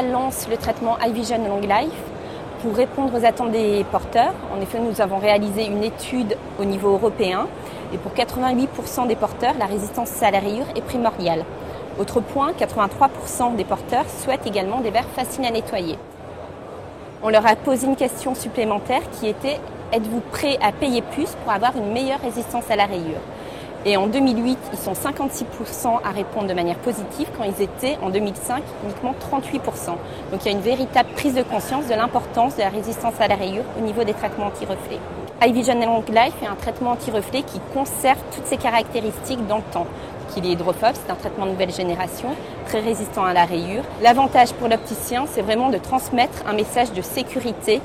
Oya lance le traitement iVision Long Life pour répondre aux attentes des porteurs. En effet, nous avons réalisé une étude au niveau européen et pour 88% des porteurs, la résistance à la rayure est primordiale. Autre point, 83% des porteurs souhaitent également des verres faciles à nettoyer. On leur a posé une question supplémentaire qui était « Êtes-vous prêt à payer plus pour avoir une meilleure résistance à la rayure ?» Et en 2008, ils sont 56% à répondre de manière positive quand ils étaient en 2005 uniquement 38%. Donc il y a une véritable prise de conscience de l'importance de la résistance à la rayure au niveau des traitements anti-reflets. iVision Long Life est un traitement anti-reflet qui conserve toutes ses caractéristiques dans le temps. Il est hydrophobe, c'est un traitement de nouvelle génération, très résistant à la rayure. L'avantage pour l'opticien, c'est vraiment de transmettre un message de sécurité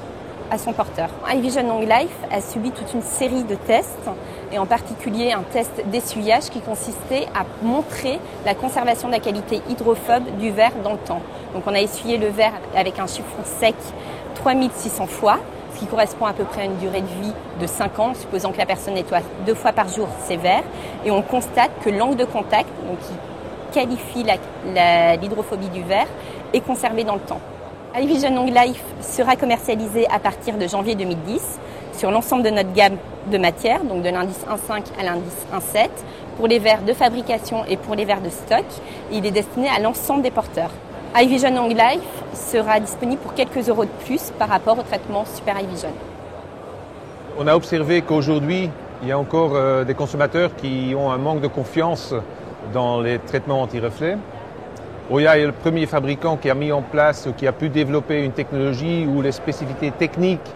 à son porteur. iVision Long Life a subi toute une série de tests, et en particulier un test d'essuyage qui consistait à montrer la conservation de la qualité hydrophobe du verre dans le temps. Donc on a essuyé le verre avec un chiffon sec 3600 fois, ce qui correspond à peu près à une durée de vie de 5 ans, supposant que la personne nettoie 2 fois par jour ses verres. Et on constate que l'angle de contact, donc qui qualifie l'hydrophobie du verre, est conservé dans le temps. iVision Long Life sera commercialisé à partir de janvier 2010 sur l'ensemble de notre gamme de matières, donc de l'indice 1.5 à l'indice 1.7, pour les verres de fabrication et pour les verres de stock. Et il est destiné à l'ensemble des porteurs. iVision Long Life sera disponible pour quelques euros de plus par rapport au traitement Super iVision. On a observé qu'aujourd'hui, il y a encore des consommateurs qui ont un manque de confiance dans les traitements anti-reflets. Oya est le premier fabricant qui a mis en place, qui a pu développer une technologie où les spécificités techniques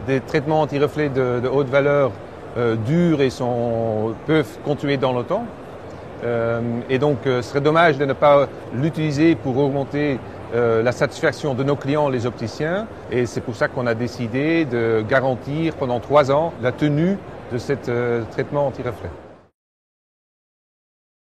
des traitements anti-reflets de haute valeur durent et peuvent continuer dans le temps. Et donc, ce serait dommage de ne pas l'utiliser pour augmenter la satisfaction de nos clients, les opticiens. Et c'est pour ça qu'on a décidé de garantir pendant 3 ans la tenue de ce traitement anti-reflet.